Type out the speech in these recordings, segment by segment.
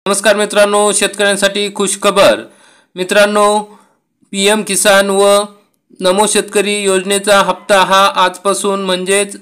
नमस्कार मित्रांनो, शेतकऱ्यांसाठी खुशखबर। मित्रांनो, पीएम किसान व नमो शेतकरी योजनेचा हप्ता हा आजपासून म्हणजेच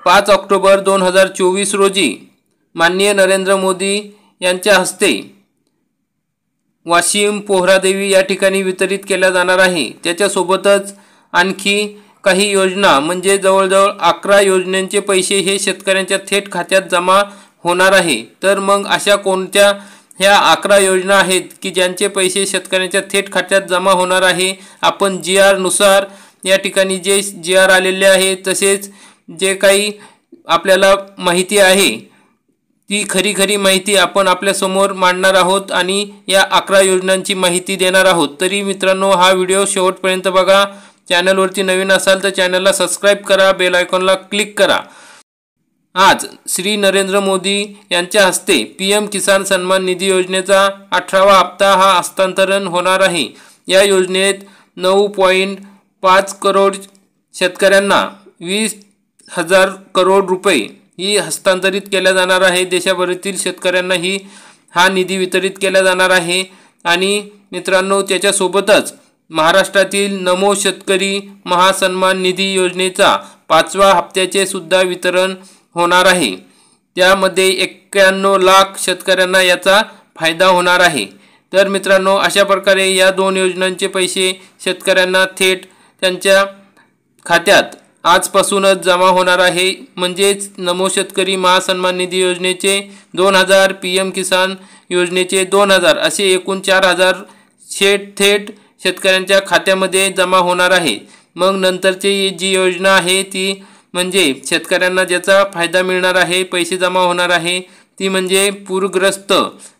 5 ऑक्टोबर 2024 रोजी माननीय नरेंद्र मोदी यांच्या हस्ते वाशिम पोहरादेवी या ठिकाणी वितरित केला जाणार आहे। त्याच्यासोबतच आणखी काही योजना म्हणजे जवळजवळ 11 योजनांचे पैसे हे शेतकऱ्यांच्या थेट खात्यात जमा होणार आहे। तर मग अशा कोणत्या ह्या 11 योजना आहेत की ज्यांचे पैसे शेतकऱ्यांच्या थेट खात्यात जमा होणार आहे। आपण जीआर नुसार या ठिकाणी जे जीआर आलेले आहे तसेच जे काही आपल्याला माहिती आहे ती खरी माहिती आपण आपल्या समोर मांडणार आहोत आणि या 11 योजनांची माहिती देणार आहोत। तरी मित्रांनो, हा व्हिडिओ शेवटपर्यंत बघा। चॅनलवरती नवीन असाल तर चॅनलला सबस्क्राइब करा, बेल आयकॉनला क्लिक करा। आज श्री नरेंद्र मोदी यांच्या हस्ते पीएम किसान सन्मान निधी योजनेचा 18वा हप्ता हा हस्तांतरण होणार आहे। या योजनेत 9.5 करोड शेतकऱ्यांना 20,000 करोड रुपये ही हस्तांतरित केल्या जाणार आहे। देशभरातील शेतकऱ्यांना हा निधी वितरित केला जाणार आहे। आणि मित्रांनो, त्याच्यासोबतच महाराष्ट्रातील नमो शेतकरी महासन्मान निधी योजनेचा 5व्या हप्त्याचे सुद्धा वितरण होणार आहे। त्यामध्ये 91 लाख शेतकऱ्यांना याचा फायदा होणार आहे। तर मित्रांनो, अशा प्रकारे या 2 योजनांचे पैसे शेतकऱ्यांना थेट त्यांच्या खात्यात आजपासूनच जमा होणार आहे। म्हणजेच नमो शेतकरी महासन्मान निधी योजनेचे 2000, पीएम किसान योजनेचे 2000 असे एकूण 4000 थेट शेतकऱ्यांच्या खात्यामध्ये जमा होणार आहे। मग नंतरची जी योजना आहे ती म्हणजे शेतकऱ्यांना ज्याचा फायदा मिळणार आहे, पैसे जमा होणार आहे, ती म्हणजे पूरग्रस्त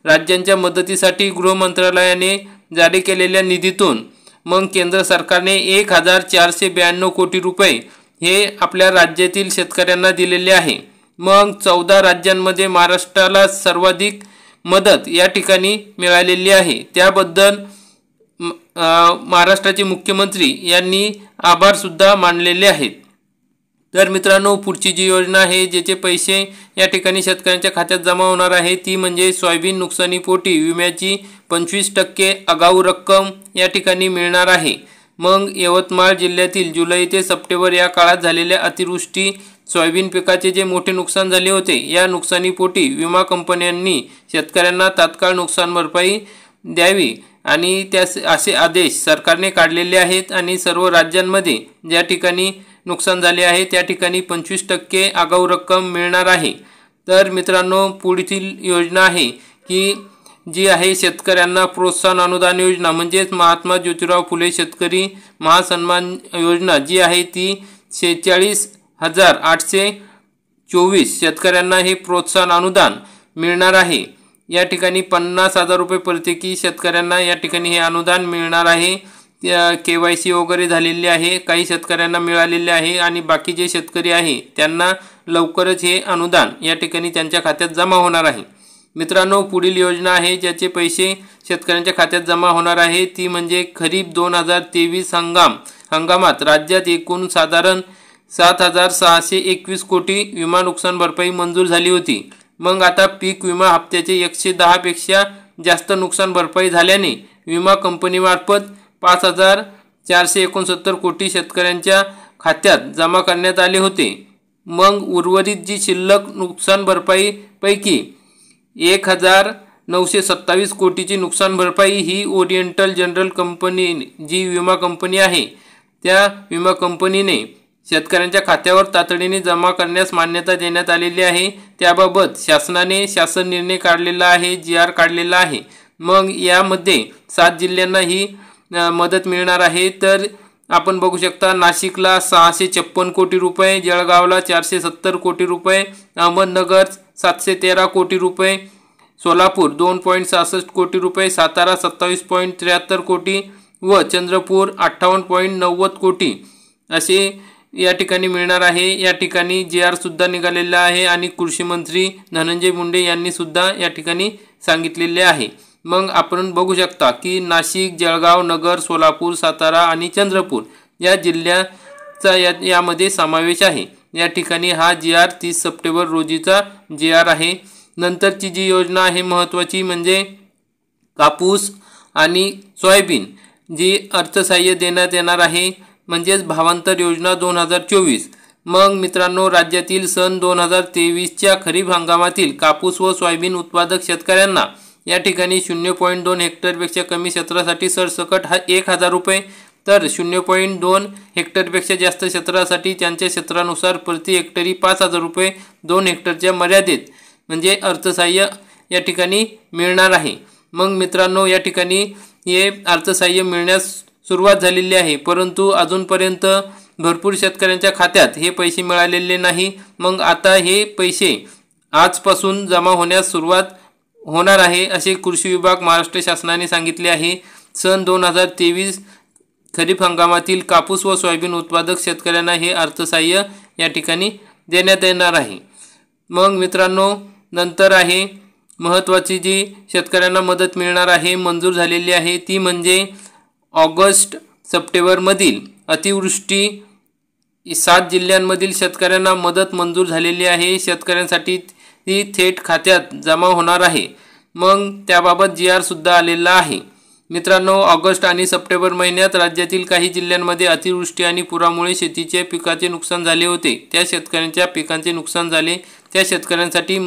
राज्यांच्या मदतीसाठी गृह मंत्रालयाने जारी केलेल्या निधीतून मग केंद्र सरकारने 1492 कोटी रुपये हे आपल्या राज्यातील शेतकऱ्यांना दिलेले आहे। मग 14 राज्यांमध्ये महाराष्ट्राला सर्वाधिक मदत या ठिकाणी मिळालेली आहे। त्याबद्दल महाराष्ट्राचे मुख्यमंत्री यांनी आभार सुद्धा मानलेले आहेत। तर मित्रांनो, पुढची जी योजना आहे ज्याचे पैसे या ठिकाणी शेतकऱ्यांच्या खात्यात जमा होणार आहे ती म्हणजे सोयाबीन नुकसानीपोटी विम्याची 25% आगाऊ रक्कम या ठिकाणी मिळणार आहे। मग यवतमाळ जिल्ह्यातील जुलै ते सप्टेंबर या काळात झालेल्या अतिवृष्टी सोयाबीन पिकाचे जे मोठे नुकसान झाले होते, या नुकसानीपोटी विमा कंपन्यांनी शेतकऱ्यांना तात्काळ नुकसान भरपाई द्यावी आणि असे आदेश सरकारने काढलेले आहेत। आणि सर्व राज्यांमध्ये ज्या ठिकाणी नुकसान झाले आहे त्या ठिकाणी 25% आगाऊ रक्कम मिळणार आहे। तर मित्रांनो, पुढील योजना आहे की जी आहे शेतकऱ्यांना प्रोत्साहन अनुदान योजना म्हणजेच महात्मा ज्योतिराव फुले शेतकरी महासन्मान योजना जी आहे ती 46,824 शेतकऱ्यांना हे प्रोत्साहन अनुदान मिळणार आहे। या ठिकाणी 50,000 रुपये प्रत्येकी शेतकऱ्यांना या ठिकाणी हे अनुदान मिळणार आहे। KYC वगैरे झालेली आहे, काही शेतकऱ्यांना मिळालेले आहे आणि बाकी जे शेतकरी आहे त्यांना लवकरच हे अनुदान या ठिकाणी त्यांच्या खात्यात जमा होणार आहे। मित्रांनो, पुढील योजना आहे ज्याचे पैसे शेतकऱ्यांच्या खात्यात जमा होणार आहे ती म्हणजे खरीप 2023 हंगामात राज्यात एकूण साधारण 7,621 कोटी विमा नुकसान भरपाई मंजूर झाली होती। मग आता पीक विमा हप्त्याचे 110 पेक्षा जास्त नुकसान भरपाई झाल्याने विमा कंपनीमार्फत 5,469 कोटी शेतकऱ्यांच्या खात्यात जमा करण्यात आले होते। मग उर्वरित जी शिल्लक नुकसान भरपाई पैकी 1,927 कोटीची नुकसान भरपाई ही ओरिएंटल जनरल कंपनी जी विमा कंपनी आहे त्या विमा कंपनीने शेतकऱ्यांच्या खात्यावर तातडीने जमा करण्यास मान्यता देण्यात आलेली आहे। त्याबाबत शासनाने शासन निर्णय काढलेला आहे, जीआर काढलेला आहे। मग यामध्ये 7 जिल्ह्यांना ही मदत मिळणार आहे। तर आपण बघू शकता, नाशिकला 656 कोटी रुपये, जळगावला 470 कोटी रुपये, अहमदनगर 713 कोटी रुपये, सोलापूर 2.66 कोटी रुपये, सातारा 27.73 कोटी व चंद्रपूर 58.90 कोटी असे या ठिकाणी मिळणार आहे। या ठिकाणी जीआर सुद्धा निघालेला आहे आणि कृषी मंत्री धनंजय मुंडे यांनी सुद्धा या ठिकाणी सांगितलेले आहे। मग आपण बघू शकता की नाशिक, जळगाव, नगर, सोलापूर, सातारा आणि चंद्रपूर या जिल्ह्याचा यामध्ये समावेश आहे। या ठिकाणी हा जीआर 30 सप्टेंबर रोजीचा जीआर आहे। नंतरची जी योजना आहे महत्त्वाची म्हणजे कापूस आणि सोयाबीन जी अर्थसहाय्य देण्यात येणार आहे, म्हणजेच भावांतर योजना 2024। मग मित्रांनो, राज्यातील सन 2023च्या खरीप हंगामातील कापूस व सोयाबीन उत्पादक शेतकऱ्यांना या ठिकाणी 0.2 हेक्टरपेक्षा कमी क्षेत्रासाठी सरसकट 1000 रुपये, तर 0.2 हेक्टरपेक्षा जास्त क्षेत्रासाठी त्यांच्या क्षेत्रानुसार प्रति हेक्टरी 5000 रुपये 2 हेक्टरच्या मर्यादेत म्हणजे अर्थसहाय्य या ठिकाणी मिळणार आहे। मग मित्रांनो, या ठिकाणी हे अर्थसहाय्य मिळण्यास सुरुवात झालेली आहे, परंतु अजूनपर्यंत भरपूर शेतकऱ्यांच्या खात्यात हे पैसे मिळालेले नाही। मग आता हे पैसे आजपासून जमा होण्यास सुरुवात होणार आहे असे कृषी विभाग महाराष्ट्र शासनाने सांगितले आहे। सन 2023 खरीप हंगामातील कापूस व सोयाबीन उत्पादक शेतकऱ्यांना हे अर्थसहाय्य या ठिकाणी देण्यात येणार आहे। मग मित्रांनो, नंतर आहे महत्त्वाची जी शेतकऱ्यांना मदत मिळणार आहे, मंजूर झालेली आहे, ती म्हणजे ऑगस्ट सप्टेंबरमधील अतिवृष्टी 7 जिल्ह्यांमधील शेतकऱ्यांना मदत मंजूर झालेली आहे। शेतकऱ्यांसाठी ती थेट खात्यात जमा होणार आहे। मग त्याबाबत GR सुद्धा आलेला आहे। मित्रांनो, ऑगस्ट आणि सप्टेंबर महिन्यात राज्यातील काही जिल्ह्यांमध्ये अतिवृष्टी आणि पुरामुळे शेतीच्या पिकाचे नुकसान झाले होते। त्या शेतकऱ्यांच्या पिकांचे नुकसान झाले त्या शेतकऱ्यांसाठी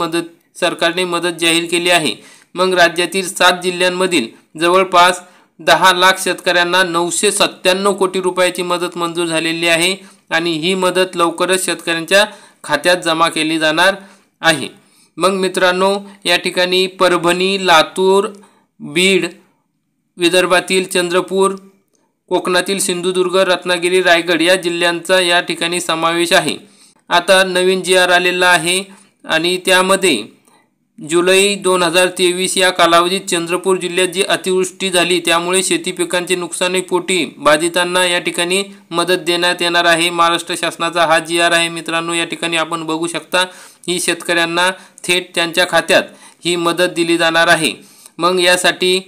सरकारने मदत जाहीर केली आहे। मग राज्यातील 7 जिल्ह्यांमधील जवळपास 10 लाख शेतकऱ्यांना 997 कोटी रुपयाची मदत मंजूर झालेली आहे आणि ही मदत लवकरच शेतकऱ्यांच्या खात्यात जमा केली जाणार आहे। मग मित्रांनो, या ठिकाणी परभणी, लातूर, बीड, विदर्भातील चंद्रपूर, कोकणातील सिंधुदुर्ग, रत्नागिरी, रायगड या जिल्ह्यांचा या ठिकाणी समावेश आहे। आता नवीन GR आलेला आहे आणि त्यामध्ये जुलै 2023 या कालावधीत चंद्रपूर जिल्ह्यात जी अतिवृष्टी झाली त्यामुळे शेती पिकांचे नुकसानीपोटी बाधितांना या ठिकाणी मदत देण्यात येणार आहे। महाराष्ट्र शासनाचा हा GR आहे मित्रांनो, या ठिकाणी आपण बघू शकता ही शेतकऱ्यांना थेट त्यांच्या खात्यात ही मदत दिली जाणार आहे। मग यासाठी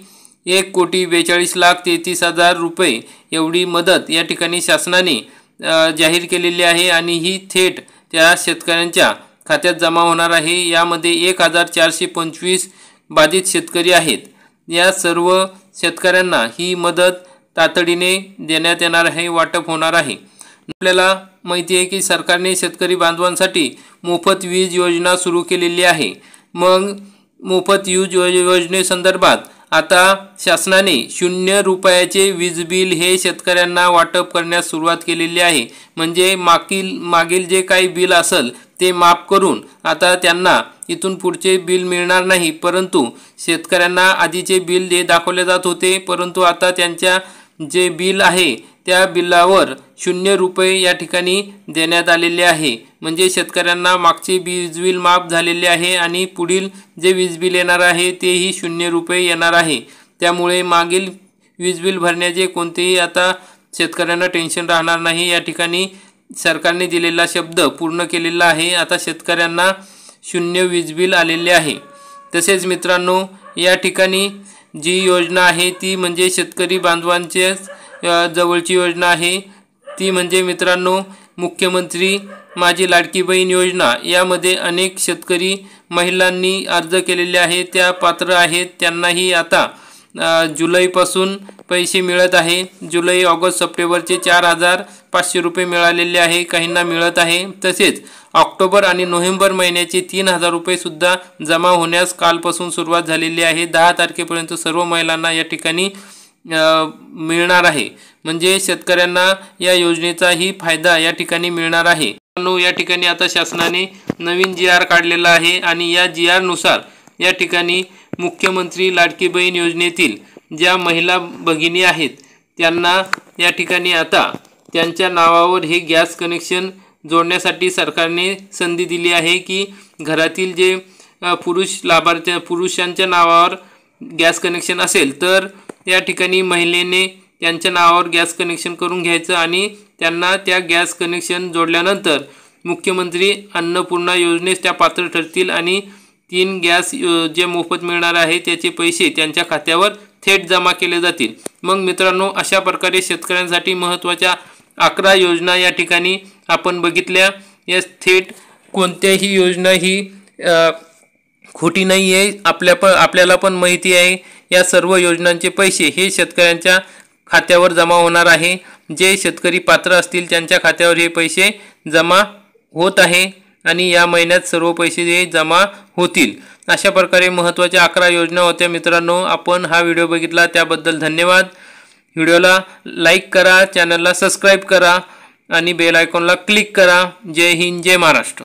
1,42,33,000 रुपये एवढी मदत या ठिकाणी शासनाने जाहीर केलेली आहे आणि ही थेट त्या शेतकऱ्यांच्या खात्यात जमा होणार आहे। यामध्ये 1425 बाधित शेतकरी आहेत। या सर्व शेतकऱ्यांना ही मदत तातडीने देण्यात येणार आहे, वाटप होणार आहे। आपल्याला माहिती आहे की सरकारने शेतकरी बांधवांसाठी मोफत वीज योजना सुरू केलेली आहे। मग मोफत वीज योजनेसंदर्भात आता शासनाने 0 रुपयाचे वीज बिल हे शेतकऱ्यांना वाटप करण्यास सुरुवात केलेली आहे। म्हणजे मागील जे काही बिल असेल ते माफ करून आता त्यांना इथून पुढचे बिल मिळणार नाही, परंतु शेतकऱ्यांना आधीचे बिल जे दाखवले जात होते, परंतु आता त्यांच्या जे बिल आहे त्या बिलावर 0 रुपये या ठिकाणी देण्यात आलेले आहे। म्हणजे शेतकऱ्यांना मागचे वीज बिल माफ झालेले आहे आणि पुढील जे वीज बिल येणार आहे तेही 0 रुपये येणार आहे। त्यामुळे मागील वीज बिल भरण्याचे कोणतेही आता शेतकऱ्यांना टेन्शन राहणार नाही। या ठिकाणी सरकारने दिलेला शब्द पूर्ण केलेला आहे। आता शेतकऱ्यांना 0 वीज बिल आलेले आहे। तसेच मित्रांनो, या ठिकाणी जी योजना आहे ती म्हणजे शेतकरी बांधवांचे जवळची योजना आहे, ती म्हणजे मित्रांनो मुख्यमंत्री माझी लाडकी बहीण योजना। यामध्ये अनेक शेतकरी महिलांनी अर्ज केलेले आहे, त्या पात्र आहेत, त्यांनाही आता जुलैपासून पैसे मिळत आहे। जुलै, ऑगस्ट, सप्टेंबरचे 4500 रुपये मिळालेले आहे, काहींना मिळत आहे। तसेच ऑक्टोबर आणि नोव्हेंबर महिन्याचे 3000 रुपये सुद्धा जमा होण्यास कालपासून सुरुवात झालेली आहे। 10 तारखेपर्यंत सर्व महिलांना या ठिकाणी मिळणार आहे। म्हणजे शेतकऱ्यांना या योजनेचाही फायदा या ठिकाणी मिळणार आहे। या ठिकाणी आता शासनाने नवीन GR काढलेला आहे आणि या GR नुसार या ठिकाणी मुख्यमंत्री लाडकी बहीण योजनेतील ज्या महिला भगिनी आहेत त्यांना या ठिकाणी आता त्यांच्या नावावर हे गॅस कनेक्शन जोडण्यासाठी सरकारने संधी दिली आहे की घरातील जे पुरुषांच्या नावावर गॅस कनेक्शन असेल तर या ठिकाणी महिलेने त्यांच्या नावावर गॅस कनेक्शन करून घ्यायचं आणि त्यांना त्या गॅस कनेक्शन जोडल्यानंतर मुख्यमंत्री अन्नपूर्णा योजनेस त्या पात्र ठरतील आणि 3 गॅस जे मोफत मिळणार आहे त्याचे पैसे त्यांच्या खात्यावर थेट जमा केले जातील। मग मित्रांनो, अशा प्रकारे शेतकऱ्यांसाठी महत्त्वाच्या 11 योजना या ठिकाणी आपण बघितल्या। या थेट कोणत्याही योजना ही खोटी नाही आहे. आपल्याला पण माहिती आहे या सर्व योजनांचे पैसे हे शेतकऱ्यांच्या खात्यावर जमा होणार आहे. जे शेतकरी पात्र असतील त्यांच्या खात्यावर हे पैसे जमा होत आहे आणि या महिन्यात सर्व पैसे हे जमा होतील. अशा प्रकारे महत्त्वाच्या 11 योजना होत्या मित्रांनो. आपण हा व्हिडिओ बघितला त्याबद्दल धन्यवाद. व्हिडिओला लाईक करा, चॅनलला सबस्क्राईब करा आणि बेल आयकॉनला क्लिक करा. जय हिंद, जय महाराष्ट्र.